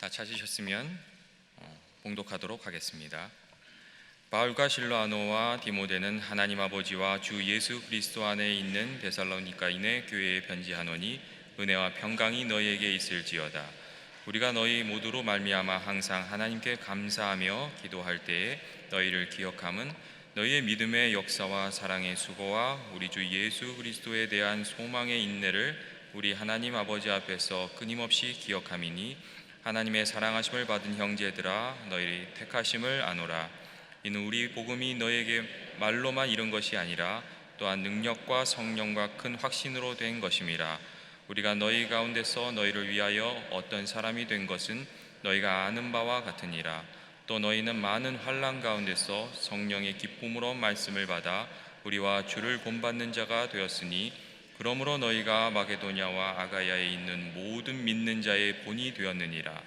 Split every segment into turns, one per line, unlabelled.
다 찾으셨으면 봉독하도록 하겠습니다. 바울과 실라노와 디모데는 하나님 아버지와 주 예수 그리스도 안에 있는 데살로니가인의 교회에 편지하노니 은혜와 평강이 너희에게 있을지어다. 우리가 너희 모두로 말미암아 항상 하나님께 감사하며 기도할 때에 너희를 기억함은 너희의 믿음의 역사와 사랑의 수고와 우리 주 예수 그리스도에 대한 소망의 인내를 우리 하나님 아버지 앞에서 끊임없이 기억함이니 하나님의 사랑하심을 받은 형제들아 너희 택하심을 아노라. 이는 우리 복음이 너에게 말로만 이른 것이 아니라 또한 능력과 성령과 큰 확신으로 된 것임이라. 우리가 너희 가운데서 너희를 위하여 어떤 사람이 된 것은 너희가 아는 바와 같으니라. 또 너희는 많은 환난 가운데서 성령의 기쁨으로 말씀을 받아 우리와 주를 본받는 자가 되었으니 그러므로 너희가 마게도냐와 아가야에 있는 모든 믿는 자의 본이 되었느니라.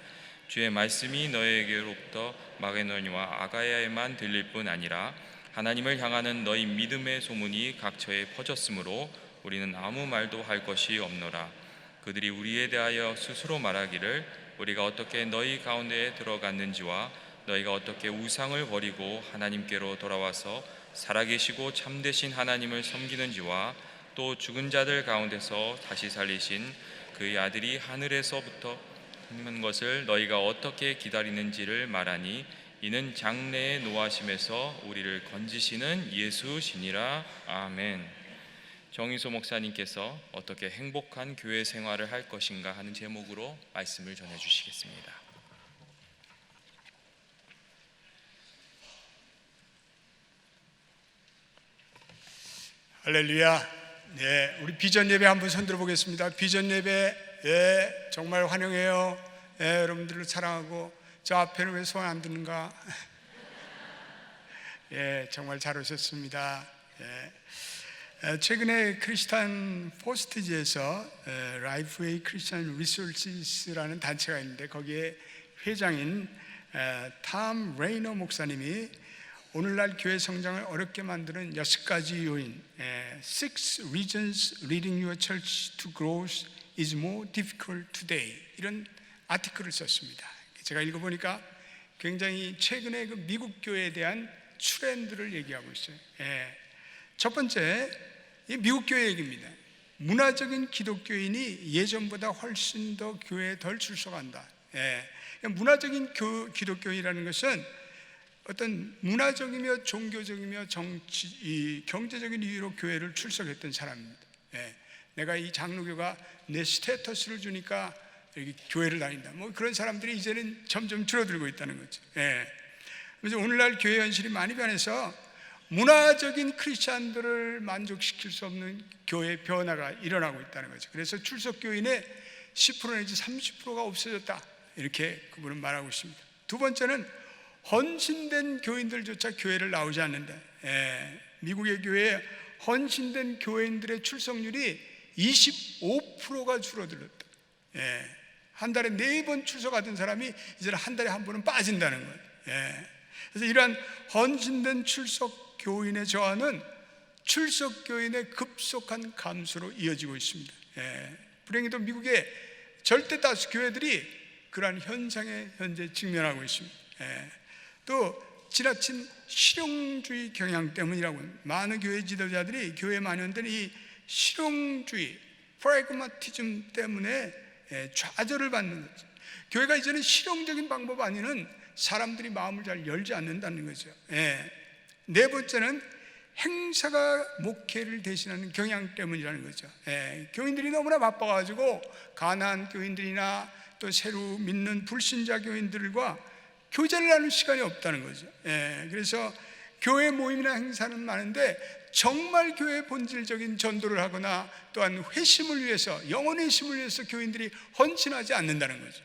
주의 말씀이 너희에게로부터 마게도냐와 아가야에만 들릴 뿐 아니라 하나님을 향하는 너희 믿음의 소문이 각처에 퍼졌으므로 우리는 아무 말도 할 것이 없노라. 그들이 우리에 대하여 스스로 말하기를 우리가 어떻게 너희 가운데에 들어갔는지와 너희가 어떻게 우상을 버리고 하나님께로 돌아와서 살아계시고 참되신 하나님을 섬기는지와 또 죽은 자들 가운데서 다시 살리신 그의 아들이 하늘에서부터 있는 것을 너희가 어떻게 기다리는지를 말하니 이는 장래의 노하심에서 우리를 건지시는 예수시니라. 아멘. 정의소 목사님께서 어떻게 행복한 교회 생활을 할 것인가 하는 제목으로 말씀을 전해주시겠습니다.
할렐루야. 네, 우리 비전 예배 한번 손들어 보겠습니다. 비전 예배 정말 환영해요. 여러분들을 사랑하고. 저 앞에는 왜 소원 안 듣는가? 정말 잘 오셨습니다. 최근에 크리스찬 포스트지에서 라이프웨이 크리스찬 리소스라는 단체가 있는데 거기에 회장인 탐 레이너 목사님이 오늘날 교회 성장을 어렵게 만드는 6가지 요인, 6 reasons leading your church to growth is more difficult today, 이런 아티클을 썼습니다. 제가 읽어보니까 굉장히 최근에 그 미국 교회에 대한 트렌드를 얘기하고 있어요. 첫 번째, 이 미국 교회 얘기입니다. 문화적인 기독교인이 예전보다 훨씬 더 교회에 덜 출석한다. 문화적인 기독교인이라는 것은 어떤 문화적이며 종교적이며 경제적인 이유로 교회를 출석했던 사람입니다. 내가 이 장로교가 내 스테이터스를 주니까 여기 교회를 다닌다. 뭐 그런 사람들이 이제는 점점 줄어들고 있다는 거죠. 그래서 오늘날 교회 현실이 많이 변해서 문화적인 크리스찬들을 만족시킬 수 없는 교회 변화가 일어나고 있다는 거죠. 그래서 출석 교인의 10% 내지 30%가 없어졌다. 이렇게 그분은 말하고 있습니다. 두 번째는 헌신된 교인들조차 교회를 나오지 않는다. 미국의 교회에 헌신된 교인들의 출석률이 25%가 줄어들었다. 한 달에 4번 출석하던 사람이 이제는 한 달에 한 번은 빠진다는 거예요. 그래서 이러한 헌신된 출석 교인의 저하는 출석 교인의 급속한 감소로 이어지고 있습니다. 불행히도 미국의 절대 다수 교회들이 그러한 현상에 현재 직면하고 있습니다. 또 지나친 실용주의 경향 때문이라고 합니다. 많은 교회 지도자들이 교회에 만연된 이 실용주의, 프라그마티즘 때문에 좌절을 받는 거죠. 교회가 이제는 실용적인 방법 아니면 사람들이 마음을 잘 열지 않는다는 거죠. 네 번째는 행사가 목회를 대신하는 경향 때문이라는 거죠. 교인들이 너무나 바빠가지고 가난한 교인들이나 또 새로 믿는 불신자 교인들과 교제를 하는 시간이 없다는 거죠. 그래서 교회 모임이나 행사는 많은데 정말 교회의 본질적인 전도를 하거나 또한 회심을 위해서, 영혼의 회심을 위해서 교인들이 헌신하지 않는다는 거죠.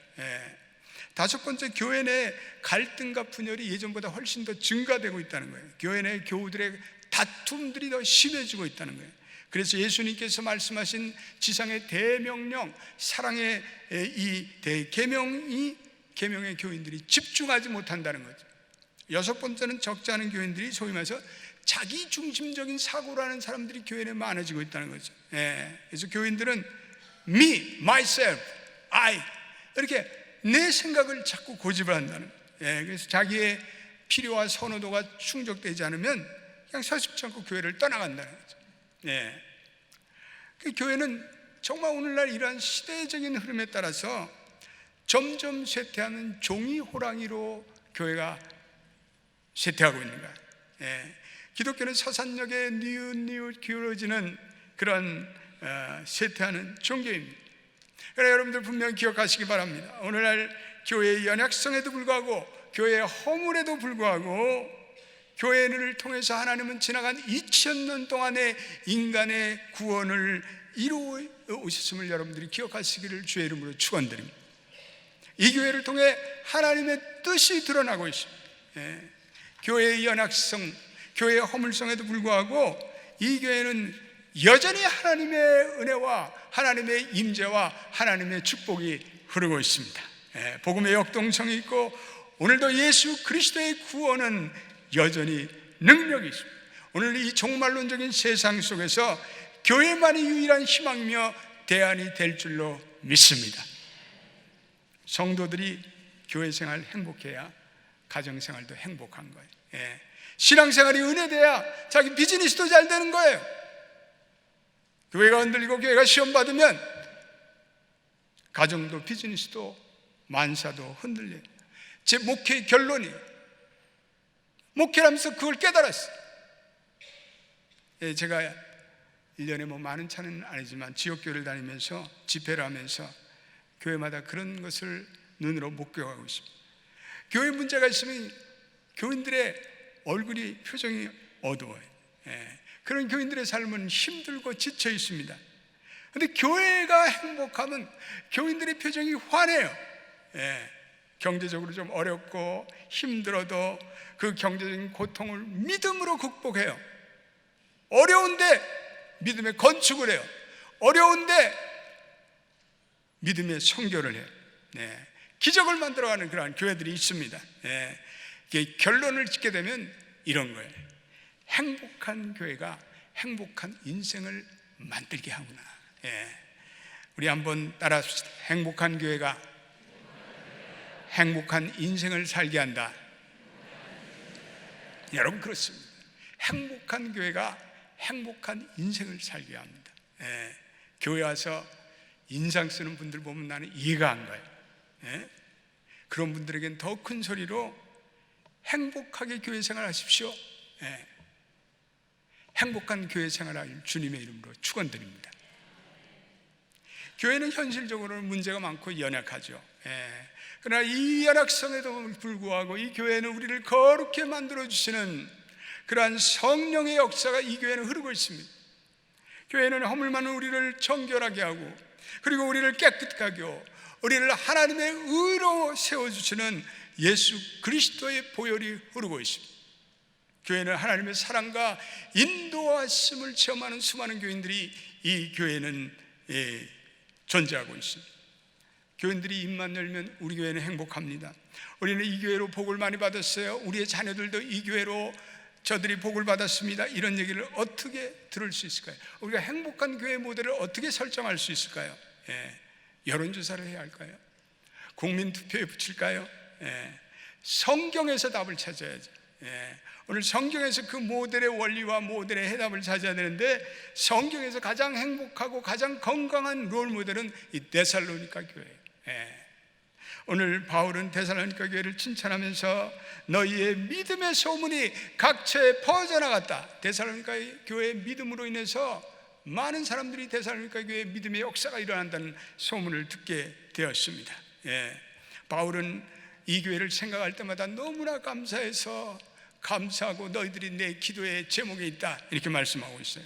다섯 번째, 교회 내 갈등과 분열이 예전보다 훨씬 더 증가되고 있다는 거예요. 교회 내 교우들의 다툼들이 더 심해지고 있다는 거예요. 그래서 예수님께서 말씀하신 지상의 대명령, 사랑의 이 계명의 교인들이 집중하지 못한다는 거죠. 여섯 번째는 적지 않은 교인들이 소위 말해서 자기 중심적인 사고를 하는 사람들이 교회 내에 많아지고 있다는 거죠. 그래서 교인들은 me, myself, I 이렇게 내 생각을 자꾸 고집을 한다는 거예요. 그래서 자기의 필요와 선호도가 충족되지 않으면 그냥 서슴지 않고 교회를 떠나간다는 거죠. 그 교회는 정말 오늘날 이러한 시대적인 흐름에 따라서 점점 쇠퇴하는 종이 호랑이로 교회가 쇠퇴하고 있는 거야. 기독교는 서산역에 뉘웃뉘웃 기울어지는 그런 쇠퇴하는 종교입니다. 그러나 여러분들 분명히 기억하시기 바랍니다. 오늘날 교회의 연약성에도 불구하고, 교회의 허물에도 불구하고, 교회를 통해서 하나님은 지나간 2000년 동안의 인간의 구원을 이루어 오셨음을 여러분들이 기억하시기를 주의 이름으로 축원드립니다. 이 교회를 통해 하나님의 뜻이 드러나고 있습니다. 교회의 연약성, 교회의 허물성에도 불구하고 이 교회는 여전히 하나님의 은혜와 하나님의 임재와 하나님의 축복이 흐르고 있습니다. 복음의 역동성이 있고, 오늘도 예수 그리스도의 구원은 여전히 능력이 있습니다. 오늘 이 종말론적인 세상 속에서 교회만이 유일한 희망이며 대안이 될 줄로 믿습니다. 성도들이 교회 생활 행복해야 가정생활도 행복한 거예요. 신앙생활이 은혜돼야 자기 비즈니스도 잘 되는 거예요. 교회가 흔들리고 교회가 시험받으면 가정도 비즈니스도 만사도 흔들려요. 제 목회의 결론이, 목회하면서 그걸 깨달았어요. 제가 1년에 많은 차는 아니지만 지역교회를 다니면서 집회를 하면서 교회마다 그런 것을 눈으로 목격하고 있습니다. 교회 문제가 있으면 교인들의 얼굴이, 표정이 어두워요. 그런 교인들의 삶은 힘들고 지쳐 있습니다. 그런데 교회가 행복하면 교인들의 표정이 환해요. 경제적으로 좀 어렵고 힘들어도 그 경제적인 고통을 믿음으로 극복해요. 어려운데 믿음의 건축을 해요. 어려운데 믿음의 선교를 해요. 기적을 만들어가는 그러한 교회들이 있습니다. 결론을 짓게 되면 이런 거예요. 행복한 교회가 행복한 인생을 만들게 하구나. 우리 한번 따라합시다. 행복한 교회가 행복한 인생을 살게 한다. 여러분, 그렇습니다. 행복한 교회가 행복한 인생을 살게 합니다. 교회 와서 인상 쓰는 분들 보면 나는 이해가 안 가요. 그런 분들에겐 더 큰 소리로 행복하게 교회 생활하십시오. 행복한 교회 생활할 주님의 이름으로 축원드립니다. 교회는 현실적으로 문제가 많고 연약하죠. 그러나 이 연약성에도 불구하고 이 교회는 우리를 거룩히 만들어주시는 그러한 성령의 역사가 이 교회는 흐르고 있습니다. 교회는 허물 많은 우리를 정결하게 하고, 그리고 우리를 깨끗하게 하고, 우리를 하나님의 의로 세워주시는 예수 그리스도의 보혈이 흐르고 있습니다. 교회는 하나님의 사랑과 인도하심을 체험하는 수많은 교인들이 이 교회는 존재하고 있습니다. 교인들이 입만 열면 우리 교회는 행복합니다. 우리는 이 교회로 복을 많이 받았어요. 우리의 자녀들도 이 교회로 저들이 복을 받았습니다. 이런 얘기를 어떻게 들을 수 있을까요? 우리가 행복한 교회 모델을 어떻게 설정할 수 있을까요? 여론조사를 해야 할까요? 국민투표에 붙일까요? 성경에서 답을 찾아야죠. 오늘 성경에서 그 모델의 원리와 모델의 해답을 찾아야 되는데, 성경에서 가장 행복하고 가장 건강한 롤 모델은 이 데살로니가 교회예요. 오늘 바울은 데살로니가 교회를 칭찬하면서 너희의 믿음의 소문이 각처에 퍼져나갔다. 데살로니가 교회의 믿음으로 인해서 많은 사람들이 데살로니가 교회의 믿음의 역사가 일어난다는 소문을 듣게 되었습니다. 바울은 이 교회를 생각할 때마다 너무나 감사하고 너희들이 내 기도의 제목에 있다, 이렇게 말씀하고 있어요.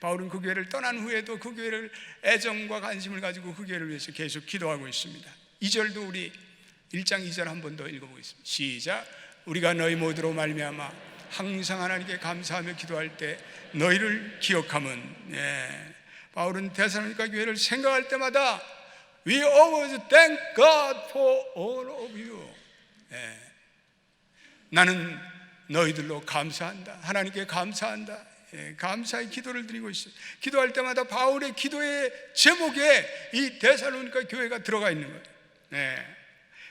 바울은 그 교회를 떠난 후에도 그 교회를 애정과 관심을 가지고 그 교회를 위해서 계속 기도하고 있습니다. 2절도 우리 1장 2절 한 번 더 읽어보겠습니다. 시작. 우리가 너희 모두로 말미암아 항상 하나님께 감사하며 기도할 때 너희를 기억함은, 바울은 데살로니가 교회를 생각할 때마다 We always thank God for all of you. 나는 너희들로 감사한다. 하나님께 감사한다. 감사의 기도를 드리고 있어요. 기도할 때마다 바울의 기도의 제목에 이 데살로니가 교회가 들어가 있는 거예요.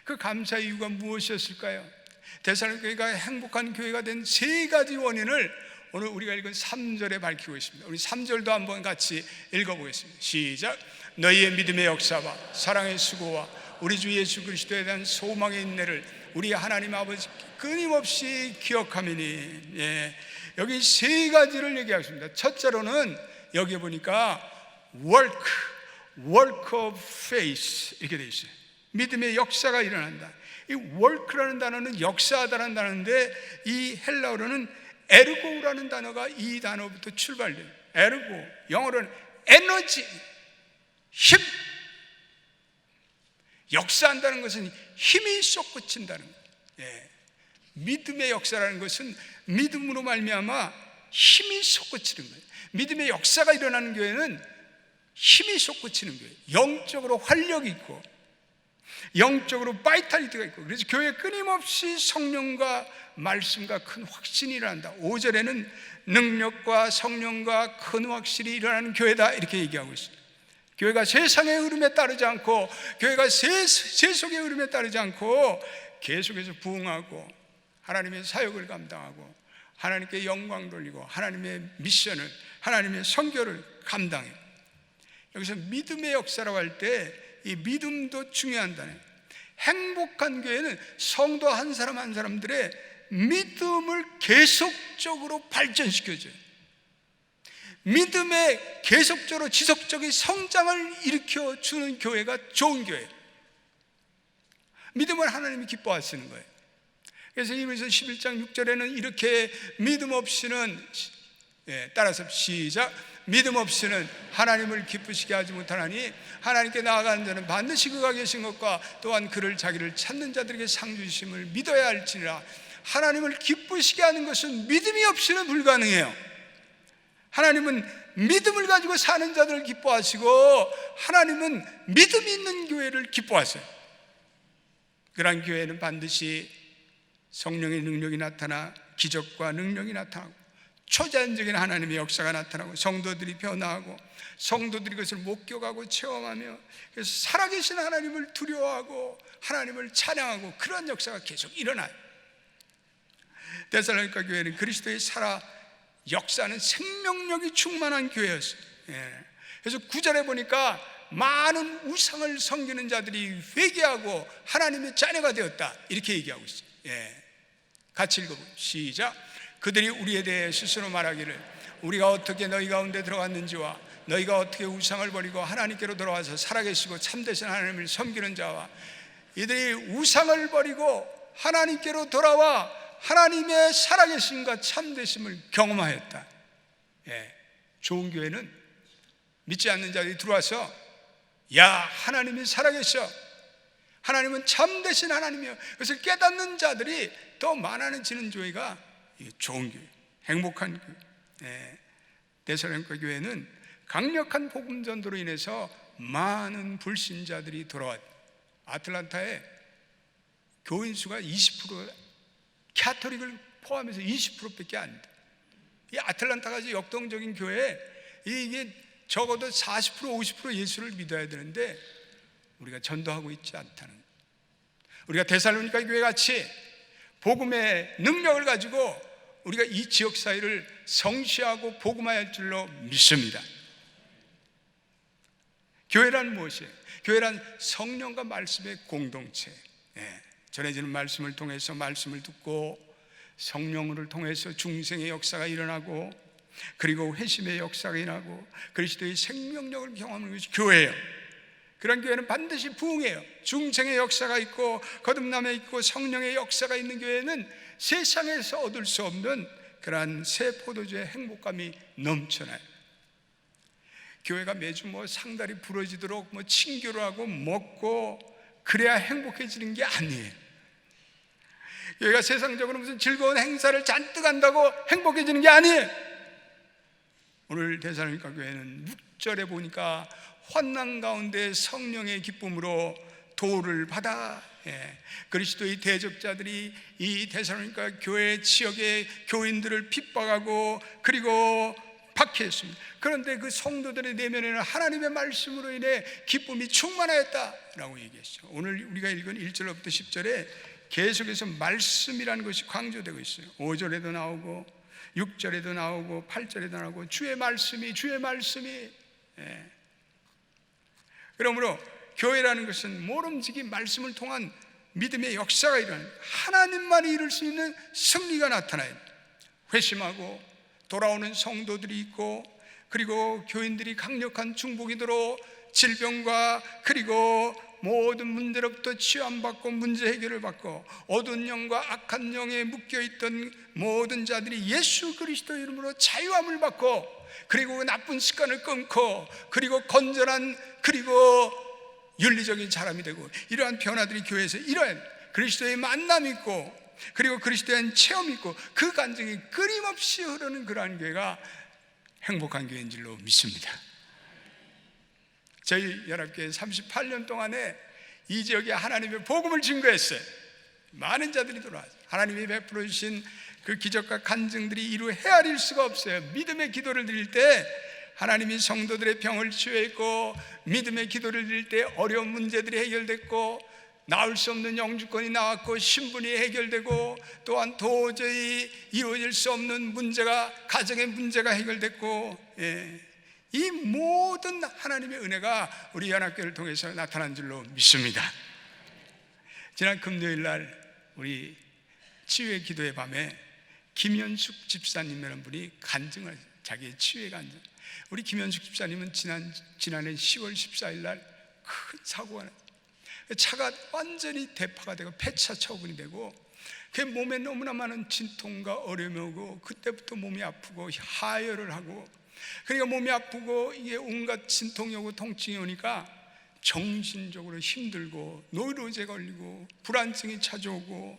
그 감사의 이유가 무엇이었을까요? 데살로니가 교회가 행복한 교회가 된 세 가지 원인을 오늘 우리가 읽은 3절에 밝히고 있습니다. 우리 3절도 한번 같이 읽어보겠습니다. 시작. 너희의 믿음의 역사와 사랑의 수고와 우리 주 예수 그리스도에 대한 소망의 인내를 우리 하나님 아버지 끊임없이 기억하미니. 예, 여기 세 가지를 얘기하겠습니다. 첫째로는 여기 보니까 work of faith 이렇게 되어 있어요. 믿음의 역사가 일어난다. 이 work라는 단어는 역사하다라는 단어인데 이 헬라어로는 에르고라는 단어가 이 단어부터 출발돼요. 에르고, 영어로는 에너지, 힘. 역사한다는 것은 힘이 솟구친다는 거예요. 예. 믿음의 역사라는 것은 믿음으로 말미암아 힘이 솟구치는 거예요. 믿음의 역사가 일어나는 교회는 힘이 솟구치는 교회예요. 영적으로 활력이 있고 영적으로 바이탈리티가 있고, 그래서 교회에 끊임없이 성령과 말씀과 큰 확신이 일어난다. 5절에는 능력과 성령과 큰 확신이 일어나는 교회다 이렇게 얘기하고 있습니다. 교회가 세상의 흐름에 따르지 않고, 교회가 세속의 흐름에 따르지 않고 계속해서 부흥하고 하나님의 사역을 감당하고 하나님께 영광 돌리고 하나님의 미션을, 하나님의 선교를 감당해요. 여기서 믿음의 역사라고 할 때 이 믿음도 중요한다네. 행복한 교회는 성도 한 사람 한 사람들의 믿음을 계속적으로 발전시켜줘요. 믿음의 계속적으로 지속적인 성장을 일으켜주는 교회가 좋은 교회예요. 믿음을 하나님이 기뻐하시는 거예요. 그래서 이면서 11장 6절에는 이렇게 믿음 없이는, 따라서 시작. 믿음 없이는 하나님을 기쁘시게 하지 못하나니 하나님께 나아가는 자는 반드시 그가 계신 것과 또한 그를 자기를 찾는 자들에게 상 주심을 믿어야 할지니라. 하나님을 기쁘시게 하는 것은 믿음이 없이는 불가능해요. 하나님은 믿음을 가지고 사는 자들을 기뻐하시고 하나님은 믿음이 있는 교회를 기뻐하세요. 그러한 교회는 반드시 성령의 능력이 나타나 기적과 능력이 나타나고 초자연적인 하나님의 역사가 나타나고 성도들이 변화하고 성도들이 그것을 목격하고 체험하며 그래서 살아계신 하나님을 두려워하고 하나님을 찬양하고 그런 역사가 계속 일어나요. 데살로니가 교회는 그리스도의 살아 역사는 생명력이 충만한 교회였어요. 그래서 9절에 보니까 많은 우상을 섬기는 자들이 회개하고 하나님의 자녀가 되었다 이렇게 얘기하고 있어요. 같이 읽어보죠. 시작. 그들이 우리에 대해 스스로 말하기를 우리가 어떻게 너희 가운데 들어갔는지와 너희가 어떻게 우상을 버리고 하나님께로 돌아와서 살아계시고 참되신 하나님을 섬기는 자와 이들이 우상을 버리고 하나님께로 돌아와 하나님의 살아계심과 참되심을 경험하였다. 좋은 교회는 믿지 않는 자들이 들어와서 야, 하나님이 살아계셔, 하나님은 참되신 하나님이요, 그것을 깨닫는 자들이 더 많아지는 교회가 좋은 교회, 행복한 교회. 데살로니가 교회는 강력한 복음 전도로 인해서 많은 불신자들이 돌아왔다. 아틀란타에 교인 수가 20%, 캐토릭을 포함해서 20%밖에 안 돼. 이 아틀란타가 역동적인 교회에 이게 적어도 40% 50% 예수를 믿어야 되는데 우리가 전도하고 있지 않다는 거예요. 우리가 데살로니가 교회 같이 복음의 능력을 가지고 우리가 이 지역 사회를 성취하고 복음화할 줄로 믿습니다. 교회란 무엇이에요? 교회란 성령과 말씀의 공동체. 전해지는 말씀을 통해서 말씀을 듣고 성령을 통해서 중생의 역사가 일어나고 그리고 회심의 역사가 일어나고 그리스도의 생명력을 경험하는 것이 교회예요. 그런 교회는 반드시 부흥해요. 중생의 역사가 있고 거듭남에 있고 성령의 역사가 있는 교회는 세상에서 얻을 수 없는 그러한 새 포도주의 행복감이 넘쳐나요. 교회가 매주 상다리 부러지도록 친교를 하고 먹고 그래야 행복해지는 게 아니에요. 교회가 세상적으로 무슨 즐거운 행사를 잔뜩 한다고 행복해지는 게 아니에요. 오늘 데살로니가 교회는 6절에 보니까 환난 가운데 성령의 기쁨으로 도를 받아 그리스도의 대적자들이 이 데살로니가 교회 지역의 교인들을 핍박하고 그리고 박혀 있습니다. 그런데 그 성도들의 내면에는 하나님의 말씀으로 인해 기쁨이 충만하였다라고 얘기했죠. 오늘 우리가 읽은 1절부터 10절에 계속해서 말씀이라는 것이 강조되고 있어요. 5절에도 나오고 6절에도 나오고 8절에도 나오고 주의 말씀이 예. 그러므로 교회라는 것은 모름지기 말씀을 통한 믿음의 역사가 일어나는, 하나님만이 이룰 수 있는 승리가 나타나요. 회심하고 돌아오는 성도들이 있고, 그리고 교인들이 강력한 중보기도로 질병과 그리고 모든 문제로부터 치유받고 문제 해결을 받고, 어두운 영과 악한 영에 묶여있던 모든 자들이 예수 그리스도 이름으로 자유함을 받고, 그리고 나쁜 습관을 끊고, 그리고 건전한 그리고 윤리적인 사람이 되고, 이러한 변화들이 교회에서 이러한 그리스도의 만남이 있고, 그리고 그리스도에 대한 체험이 있고, 그 간증이 끊임없이 흐르는 그러한 교회가 행복한 교회인 줄로 믿습니다. 저희 연합교회 38년 동안에 이 지역에 하나님의 복음을 증거했어요. 많은 자들이 돌아와서 하나님이 베풀어 주신 그 기적과 간증들이 이루 헤아릴 수가 없어요. 믿음의 기도를 드릴 때 하나님이 성도들의 병을 치유했고, 믿음의 기도를 드릴 때 어려운 문제들이 해결됐고, 나올 수 없는 영주권이 나왔고, 신분이 해결되고, 또한 도저히 이루어질 수 없는 문제가, 가정의 문제가 해결됐고, 이 모든 하나님의 은혜가 우리 연합교회를 통해서 나타난 줄로 믿습니다. 지난 금요일 날 우리 치유의 기도의 밤에 김현숙 집사님이라는 분이 간증을, 자기의 치유의 간증. 우리 김현숙 집사님은 지난해 10월 14일 날 큰 사고가 났어요. 차가 완전히 대파가 되고 폐차 처분이 되고, 그 몸에 너무나 많은 진통과 어려움이 오고, 그때부터 몸이 아프고 하혈을 하고, 그러니까 몸이 아프고 이게 온갖 진통이 오고 통증이 오니까 정신적으로 힘들고, 노이로제 걸리고 불안증이 찾아오고,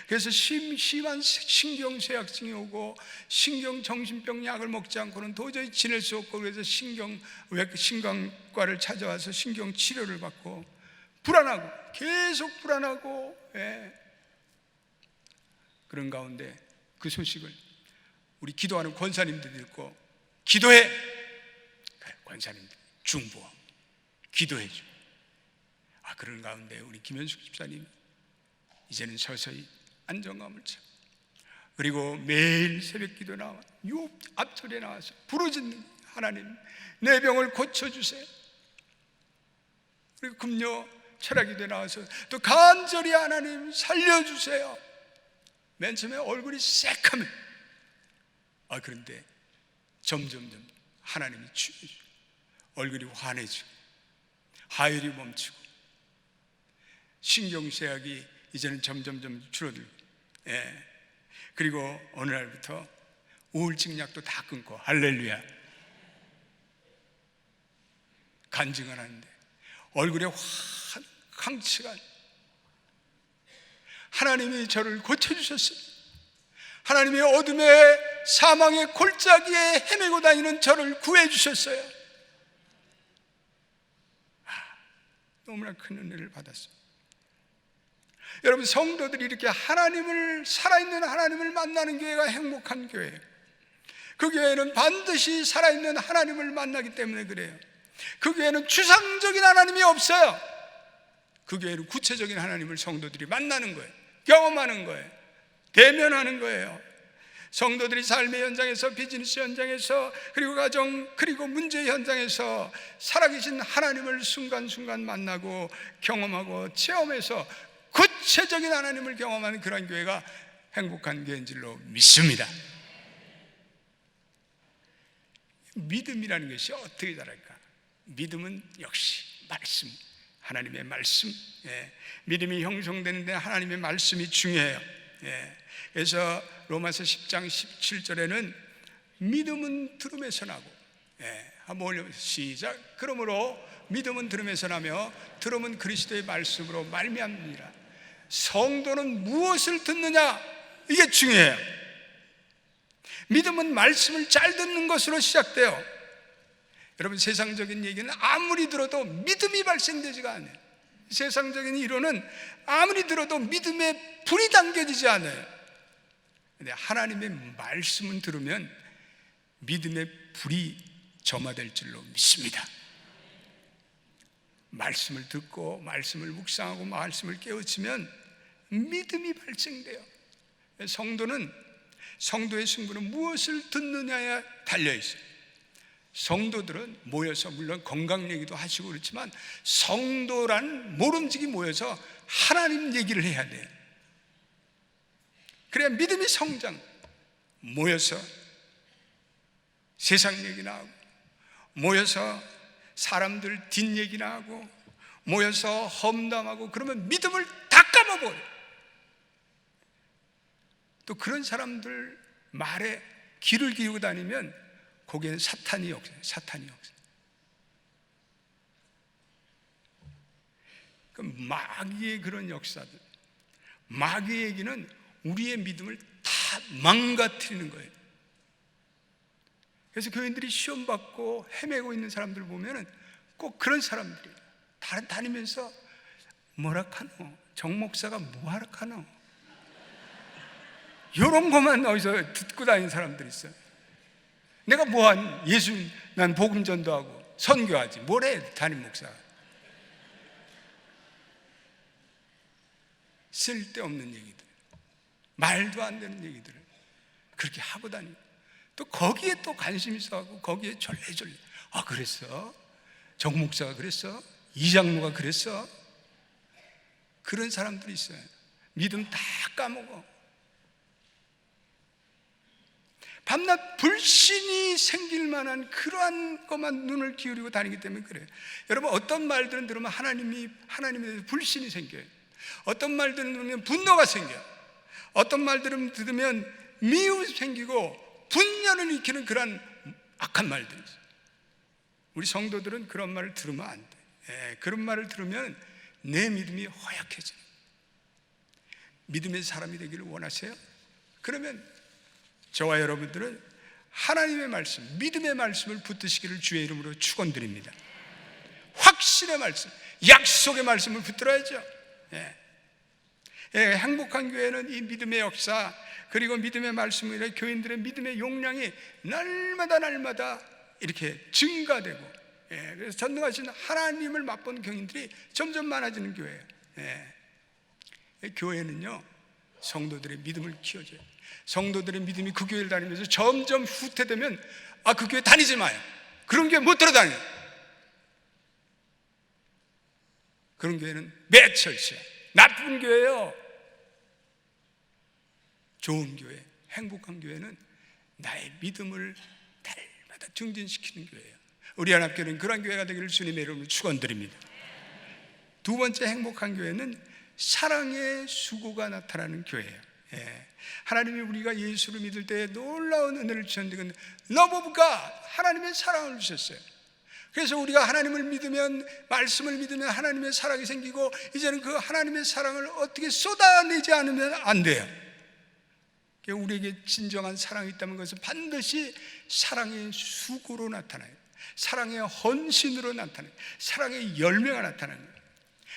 그래서 심한 신경쇠약증이 오고, 신경정신병 약을 먹지 않고는 도저히 지낼 수 없고, 그래서 신경과를 찾아와서 신경치료를 받고, 불안하고 계속 불안하고, 그런 가운데 그 소식을 우리 기도하는 권사님들이 듣고, 기도해! 그래, 권사님들 중보하고 기도해줘. 그런 가운데 우리 김현숙 집사님 이제는 서서히 안정감을 찾고, 그리고 매일 새벽 기도 나와 요 앞절에 나와서 부르짖는, 하나님 내 병을 고쳐주세요. 그리고 금요 철학기도에 나와서 또 간절히 하나님 살려주세요. 맨 처음에 얼굴이 새카매, 그런데 점점 하나님이 치유해주고, 얼굴이 환해지고, 하혈이 멈추고, 신경쇠약이 이제는 점점 줄어들고, 그리고 어느 날부터 우울증 약도 다 끊고, 할렐루야, 간증을 하는데 얼굴에 황치가, 하나님이 저를 고쳐주셨어요. 하나님이 어둠의 사망의 골짜기에 헤매고 다니는 저를 구해주셨어요. 너무나 큰 은혜를 받았어요. 여러분, 성도들이 이렇게 하나님을, 살아있는 하나님을 만나는 교회가 행복한 교회예요. 그 교회는 반드시 살아있는 하나님을 만나기 때문에 그래요. 그 교회는 추상적인 하나님이 없어요. 그 교회는 구체적인 하나님을 성도들이 만나는 거예요. 경험하는 거예요. 대면하는 거예요. 성도들이 삶의 현장에서, 비즈니스 현장에서, 그리고 가정, 그리고 문제 현장에서 살아계신 하나님을 순간순간 만나고 경험하고 체험해서 구체적인 하나님을 경험하는 그런 교회가 행복한 교회인 줄로 믿습니다. 믿음이라는 것이 어떻게 자랄까? 믿음은 역시 말씀, 하나님의 말씀. 믿음이 형성되는 데 하나님의 말씀이 중요해요. 그래서 로마서 10장 17절에는 믿음은 들음에서 나고, 한번 올려보세요. 시작. 그러므로 믿음은 들음에서 나며 들음은 그리스도의 말씀으로 말미암느니라. 성도는 무엇을 듣느냐, 이게 중요해요. 믿음은 말씀을 잘 듣는 것으로 시작돼요. 여러분, 세상적인 얘기는 아무리 들어도 믿음이 발생되지가 않아요. 세상적인 이론은 아무리 들어도 믿음의 불이 당겨지지 않아요. 근데 하나님의 말씀을 들으면 믿음의 불이 점화될 줄로 믿습니다. 말씀을 듣고 말씀을 묵상하고 말씀을 깨우치면 믿음이 발생돼요. 성도의 승부는 무엇을 듣느냐에 달려있어요. 성도들은 모여서 물론 건강 얘기도 하시고 그렇지만 성도란 모름지기 모여서 하나님 얘기를 해야 돼요. 그래야 믿음이 성장. 모여서 세상 얘기나 하고, 모여서 사람들 뒷얘기나 하고, 모여서 험담하고, 그러면 믿음을 다 까먹어요. 또 그런 사람들 말에 귀를 기울이고 다니면 거기에는 사탄이 역사예요. 사탄이 역사. 그 마귀의 그런 역사들, 마귀의 얘기는 우리의 믿음을 다 망가뜨리는 거예요. 그래서 교인들이 시험 받고 헤매고 있는 사람들 보면은 꼭 그런 사람들이에요. 다니면서 뭐라 카노? 정 목사가 뭐하라 카노? 이런 것만 어디서 듣고 다니는 사람들이 있어요. 내가 뭐한 예수, 난 복음 전도하고 선교하지 뭐래 담임 목사. 쓸데없는 얘기들, 말도 안 되는 얘기들을 그렇게 하고 다니고, 또 거기에 또 관심 있어하고 거기에 절레절레. 아 그랬어? 정 목사가 그랬어? 이 장로가 그랬어? 그런 사람들이 있어요. 믿음 다 까먹어. 밤낮 불신이 생길 만한 그러한 것만 눈을 기울이고 다니기 때문에 그래요. 여러분, 어떤 말들은 들으면 하나님에 대해서 불신이 생겨요. 어떤 말들은 들으면 분노가 생겨요. 어떤 말들은 들으면 미움이 생기고 분열을 일으키는 그런 악한 말들이 있어요. 우리 성도들은 그런 말을 들으면 안 돼. 그런 말을 들으면 내 믿음이 허약해져요. 믿음의 사람이 되기를 원하세요? 그러면 저와 여러분들은 하나님의 말씀, 믿음의 말씀을 붙드시기를 주의 이름으로 축원드립니다. 확신의 말씀, 약속의 말씀을 붙들어야죠. 행복한 교회는 이 믿음의 역사, 그리고 믿음의 말씀으로 교인들의 믿음의 용량이 날마다 이렇게 증가되고, 그래서 전능하신 하나님을 맛본 교인들이 점점 많아지는 교회예요. 교회는요, 성도들의 믿음을 키워줘요. 성도들의 믿음이 그 교회를 다니면서 점점 후퇴되면 그 교회 다니지 마요. 그런 교회 못 들어다녀요. 그런 교회는 매철시야. 나쁜 교회요. 좋은 교회, 행복한 교회는 나의 믿음을 날마다 증진시키는 교회예요. 우리 하나님께는 그런 교회가 되기를 주님의 이름으로 축원드립니다. 두 번째 행복한 교회는 사랑의 수고가 나타나는 교회예요. 하나님이 우리가 예수를 믿을 때 놀라운 은혜를 주셨는데, 너무가 하나님의 사랑을 주셨어요. 그래서 우리가 하나님을 믿으면, 말씀을 믿으면 하나님의 사랑이 생기고, 이제는 그 하나님의 사랑을 어떻게 쏟아내지 않으면 안 돼요. 우리에게 진정한 사랑이 있다면 그것은 반드시 사랑의 수고로 나타나요. 사랑의 헌신으로 나타나요. 사랑의 열매가 나타나는 거예요.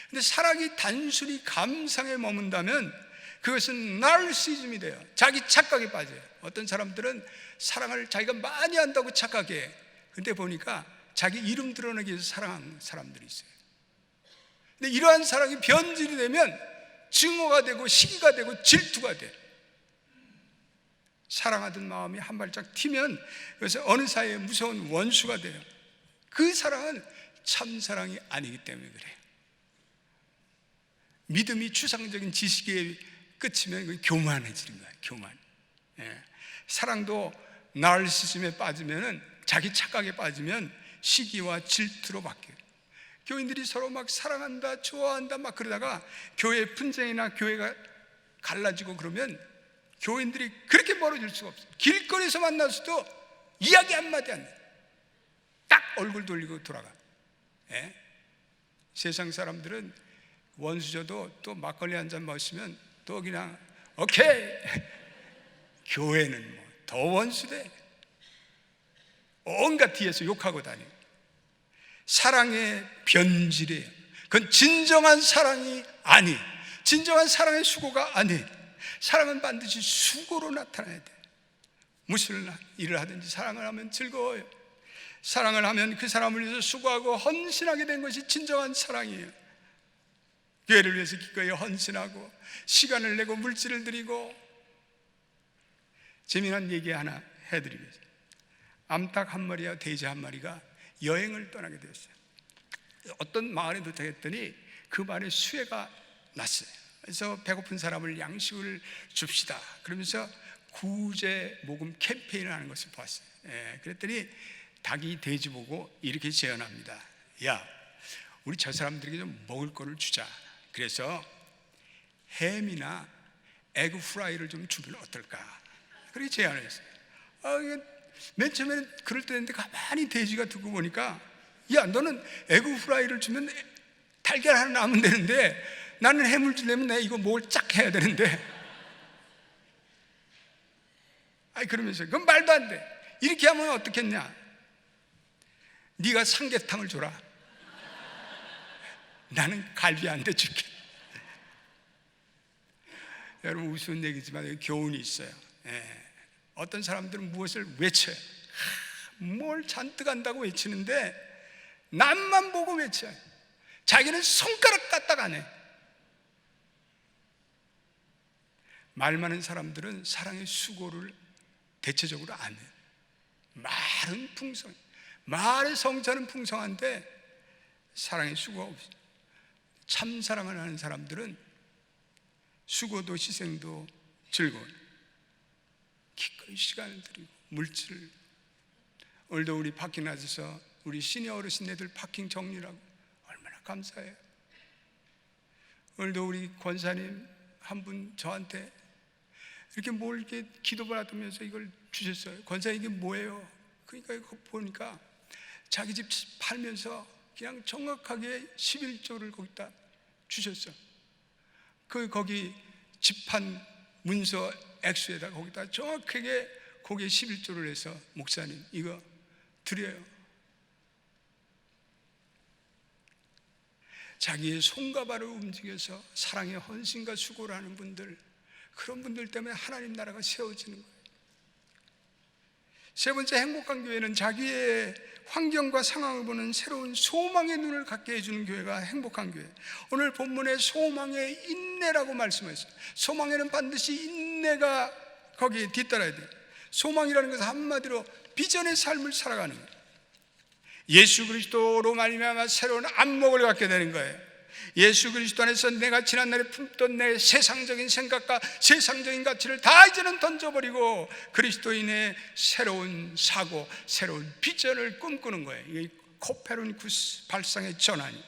근데 사랑이 단순히 감상에 머문다면 그것은 나르시즘이 돼요. 자기 착각에 빠져요. 어떤 사람들은 사랑을 자기가 많이 한다고 착각해. 근데 보니까 자기 이름 드러내기 위해서 사랑하는 사람들이 있어요. 근데 이러한 사랑이 변질이 되면 증오가 되고 시기가 되고 질투가 돼. 사랑하던 마음이 한 발짝 튀면 그래서 어느 사이에 무서운 원수가 돼요. 그 사랑은 참 사랑이 아니기 때문에 그래요. 믿음이 추상적인 지식에 끝이면 교만해지는 거예요. 교만. 사랑도 나르시즘에 빠지면은, 자기 착각에 빠지면 시기와 질투로 바뀌어요. 교인들이 서로 막 사랑한다, 좋아한다 막 그러다가 교회 분쟁이나 교회가 갈라지고 그러면 교인들이 그렇게 멀어질 수가 없어요. 길거리에서 만나서도 이야기 한마디 안 해. 딱 얼굴 돌리고 돌아가. 세상 사람들은 원수져도 또 막걸리 한 잔 마시면 또 그냥 오케이. 교회는 더 원수돼. 온갖 뒤에서 욕하고 다니고. 사랑의 변질이에요. 그건 진정한 사랑이 아니, 진정한 사랑의 수고가 아니. 사랑은 반드시 수고로 나타나야 돼. 무슨 일을 하든지 사랑을 하면 즐거워요. 사랑을 하면 그 사람을 위해서 수고하고 헌신하게 된 것이 진정한 사랑이에요. 교회를 위해서 기꺼이 헌신하고 시간을 내고 물질을 드리고. 재미난 얘기 하나 해드리겠습니다. 암탉 한 마리와 돼지 한 마리가 여행을 떠나게 되었어요. 어떤 마을에 도착했더니 그 마을에 수해가 났어요. 그래서 배고픈 사람을 양식을 줍시다 그러면서 구제 모금 캠페인을 하는 것을 보았어요. 그랬더니 닭이 돼지 보고 이렇게 제안합니다. 야, 우리 저 사람들에게 좀 먹을 거를 주자. 그래서 햄이나 에그 프라이를 좀 주면 어떨까? 그렇게 제안을 했어요. 맨 처음에는 그럴 때였는데 가만히 돼지가 듣고 보니까, 야, 너는 에그 프라이를 주면 달걀 하나 남으면 되는데 나는 햄을 주려면 내가 이거 뭘 쫙 해야 되는데, 그러면서 그건 말도 안 돼. 이렇게 하면 어떻겠냐? 네가 삼계탕을 줘라. 나는 갈비 한 대 줄게. 여러분, 우스운 얘기지만 여기 교훈이 있어요. 어떤 사람들은 무엇을 외쳐요. 뭘 잔뜩 한다고 외치는데 남만 보고 외쳐요. 자기는 손가락 까딱 안 해. 말 많은 사람들은 사랑의 수고를 대체적으로 안 해요. 말은 풍성해. 말의 성자는 풍성한데 사랑의 수고가 없어요. 참 사랑을 하는 사람들은 수고도 희생도 즐거워요. 기꺼이 시간을 들이고 물질을. 오늘도 우리 파킹라에서 우리 시니어 어르신네들 파킹 정리라고 얼마나 감사해요. 오늘도 우리 권사님 한 분 저한테 이렇게 뭘 이렇게 기도받으면서 이걸 주셨어요. 권사님 이게 뭐예요? 그러니까 이거 보니까 자기 집 팔면서 그냥 정확하게 11조를 거기다 주셨어. 거기 집판 문서 액수에다 거기다 정확하게 거기에 11조를 해서 목사님 이거 드려요. 자기의 손과 발을 움직여서 사랑의 헌신과 수고를 하는 분들, 그런 분들 때문에 하나님 나라가 세워지는 거예요. 세 번째, 행복한 교회는 자기의 환경과 상황을 보는 새로운 소망의 눈을 갖게 해주는 교회가 행복한 교회. 오늘 본문에 소망의 인내라고 말씀하셨어요. 소망에는 반드시 인내가 거기에 뒤따라야 돼요. 소망이라는 것은 한마디로 비전의 삶을 살아가는 거예요. 예수 그리스도로 말미암아 새로운 안목을 갖게 되는 거예요. 예수 그리스도 안에서 내가 지난날에 품던 내 세상적인 생각과 세상적인 가치를 다 이제는 던져버리고 그리스도인의 새로운 사고, 새로운 비전을 꿈꾸는 거예요. 이게 코페르니쿠스 발상의 전환이.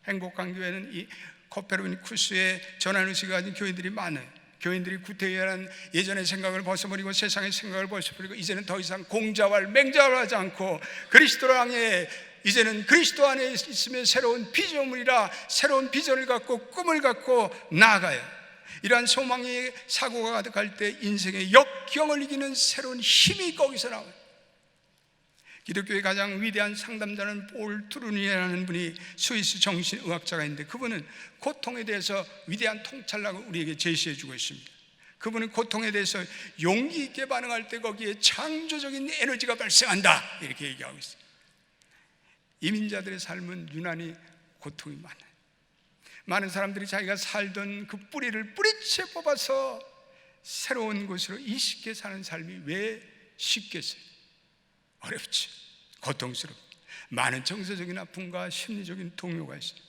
행복한 교회는 이 코페르니쿠스의 전환의식을 가진 교인들이 많아요. 교인들이 구태의한 예전의 생각을 벗어버리고 세상의 생각을 벗어버리고 이제는 더 이상 공자왈 맹자왈하지 않고 그리스도를 향해 이제는 그리스도 안에 있으면 새로운 피조물이라 새로운 비전을 갖고 꿈을 갖고 나아가요. 이러한 소망의 사고가 가득할 때 인생의 역경을 이기는 새로운 힘이 거기서 나와요. 기독교의 가장 위대한 상담자는 볼 트루니에라는 분이 스위스 정신의학자가 있는데 그분은 고통에 대해서 위대한 통찰락을 우리에게 제시해 주고 있습니다. 그분은 고통에 대해서 용기 있게 반응할 때 거기에 창조적인 에너지가 발생한다 이렇게 얘기하고 있어요. 이민자들의 삶은 유난히 고통이 많아요. 많은 사람들이 자기가 살던 그 뿌리를 뿌리채 뽑아서 새로운 곳으로 이식해 사는 삶이 왜 쉽겠어요? 어렵지, 고통스럽고 많은 정서적인 아픔과 심리적인 동요가 있어요.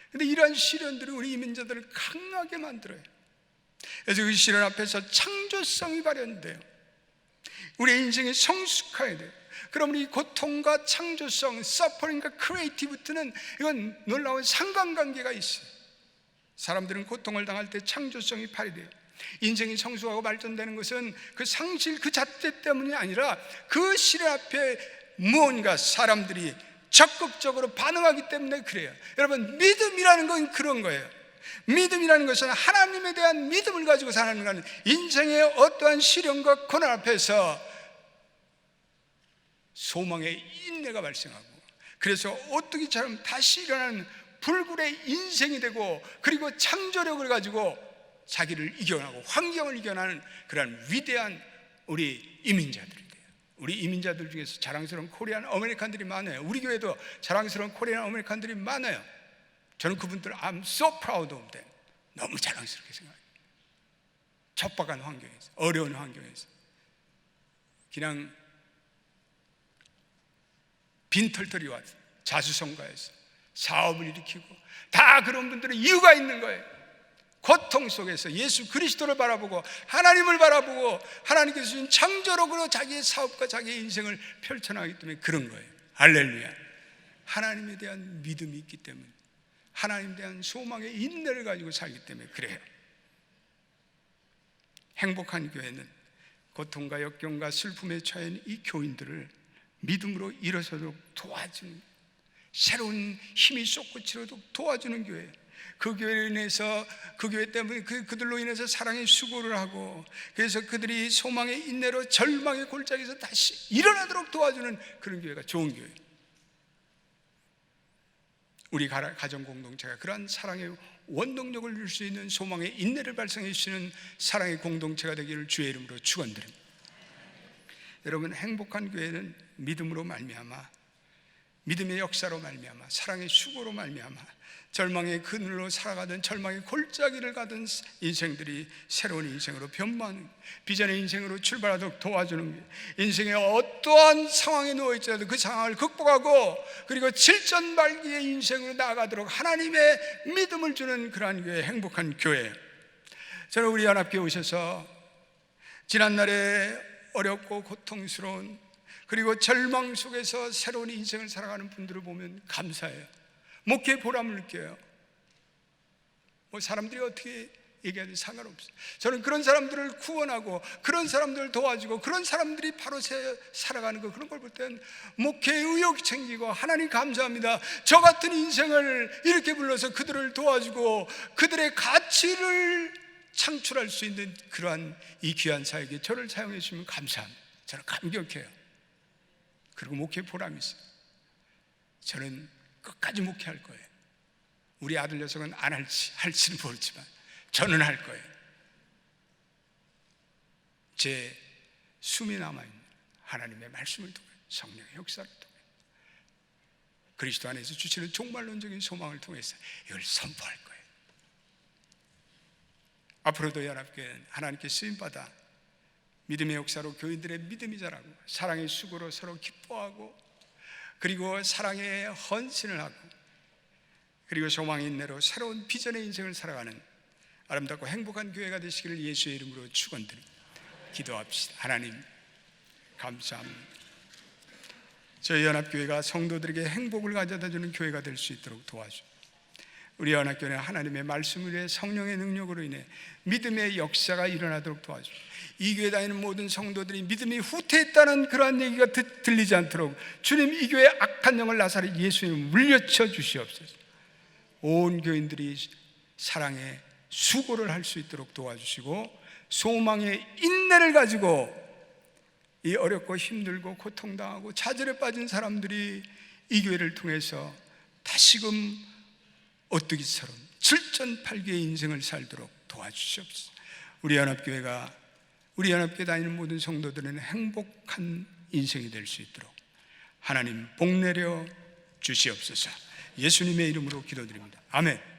그런데 이러한 시련들이 우리 이민자들을 강하게 만들어요. 그래서 그 시련 앞에서 창조성이 발현돼요. 우리의 인생이 성숙해야 돼요. 그러면 이 고통과 창조성, 서퍼링과 크리에이티비티는 이건 놀라운 상관관계가 있어요. 사람들은 고통을 당할 때 창조성이 발휘돼요. 인생이 성숙하고 발전되는 것은 그 상실 그 자체 때문이 아니라 그 시련 앞에 무언가 사람들이 적극적으로 반응하기 때문에 그래요. 여러분, 믿음이라는 건 그런 거예요. 믿음이라는 것은 하나님에 대한 믿음을 가지고 사는 것은 인생의 어떠한 시련과 고난 앞에서 소망의 인내가 발생하고 그래서 오뚜기처럼 다시 일어나는 불굴의 인생이 되고 그리고 창조력을 가지고 자기를 이겨나고 환경을 이겨나는 그런 위대한 우리 이민자들이 돼요. 우리 이민자들 중에서 자랑스러운 코리안 아메리칸들이 많아요. 우리 교회도 자랑스러운 코리안 아메리칸들이 많아요. 저는 그분들 I'm so proud of them. 너무 자랑스럽게 생각해요. 척박한 환경에서, 어려운 환경에서 그냥 빈털털이 와서 자수성가해서 사업을 일으키고 다 그런 분들은 이유가 있는 거예요. 고통 속에서 예수 그리스도를 바라보고 하나님을 바라보고 하나님께서 주신 창조력으로 자기의 사업과 자기의 인생을 펼쳐나가기 때문에 그런 거예요. 할렐루야. 하나님에 대한 믿음이 있기 때문에, 하나님에 대한 소망의 인내를 가지고 살기 때문에 그래요. 행복한 교회는 고통과 역경과 슬픔에 처해 있는 이 교인들을 믿음으로 일어서도록 도와주는, 새로운 힘이 솟구치도록 도와주는 교회. 그 교회로 인해서, 그 교회 때문에 그들로 인해서 사랑의 수고를 하고, 그래서 그들이 소망의 인내로 절망의 골짜기에서 다시 일어나도록 도와주는 그런 교회가 좋은 교회. 우리 가정 공동체가 그러한 사랑의 원동력을 줄 수 있는, 소망의 인내를 발생해 주시는 사랑의 공동체가 되기를 주의 이름으로 축원드립니다. 여러분, 행복한 교회는 믿음으로 말미암아, 믿음의 역사로 말미암아, 사랑의 수고로 말미암아 절망의 그늘로 살아가던, 절망의 골짜기를 가던 인생들이 새로운 인생으로 변모하는, 비전의 인생으로 출발하도록 도와주는, 인생의 어떠한 상황에 누워있더라도 그 상황을 극복하고 그리고 질전발기의 인생으로 나아가도록 하나님의 믿음을 주는 그러한 교회, 행복한 교회. 저는 우리 연합교회 오셔서 지난날에 어렵고 고통스러운, 그리고 절망 속에서 새로운 인생을 살아가는 분들을 보면 감사해요. 목회의 보람을 느껴요. 뭐 사람들이 어떻게 얘기하든 상관없어요. 저는 그런 사람들을 구원하고 그런 사람들을 도와주고 그런 사람들이 바로 살아가는 거, 그런 걸 볼 땐 목회의 의욕이 생기고, 하나님 감사합니다. 저 같은 인생을 이렇게 불러서 그들을 도와주고 그들의 가치를 창출할 수 있는 그러한 이 귀한 사역에 저를 사용해 주시면 감사합니다. 저는 감격해요. 그리고 목회의 보람이 있어요. 저는 끝까지 목회할 거예요. 우리 아들 녀석은 안 할지는 모르지만 저는 할 거예요. 제 숨이 남아있는 하나님의 말씀을 통해, 성령의 역사를 통해, 그리스도 안에서 주시는 종말론적인 소망을 통해서 이걸 선포할 거예요. 앞으로도 연합교회는 하나님께 쓰임받아 믿음의 역사로 교인들의 믿음이 자라고, 사랑의 수고로 서로 기뻐하고, 그리고 사랑의 헌신을 하고, 그리고 소망의 인내로 새로운 비전의 인생을 살아가는 아름답고 행복한 교회가 되시기를 예수의 이름으로 축원드립니다. 기도합시다. 하나님 감사합니다. 저희 연합교회가 성도들에게 행복을 가져다주는 교회가 될 수 있도록 도와주옵소서. 우리 연합교회는 하나님의 말씀을 위해 성령의 능력으로 인해 믿음의 역사가 일어나도록 도와주옵소서. 이 교회 다니는 모든 성도들이 믿음이 후퇴했다는 그러한 얘기가 들리지 않도록 주님, 이 교회의 악한 영을 나사렛 예수님 물려쳐 주시옵소서. 온 교인들이 사랑의 수고를 할 수 있도록 도와주시고, 소망의 인내를 가지고 이 어렵고 힘들고 고통당하고 좌절에 빠진 사람들이 이 교회를 통해서 다시금 오뚜기처럼 질전팔기의 인생을 살도록 도와주시옵소서. 우리 연합교회 다니는 모든 성도들은 행복한 인생이 될 수 있도록 하나님 복 내려 주시옵소서. 예수님의 이름으로 기도드립니다. 아멘.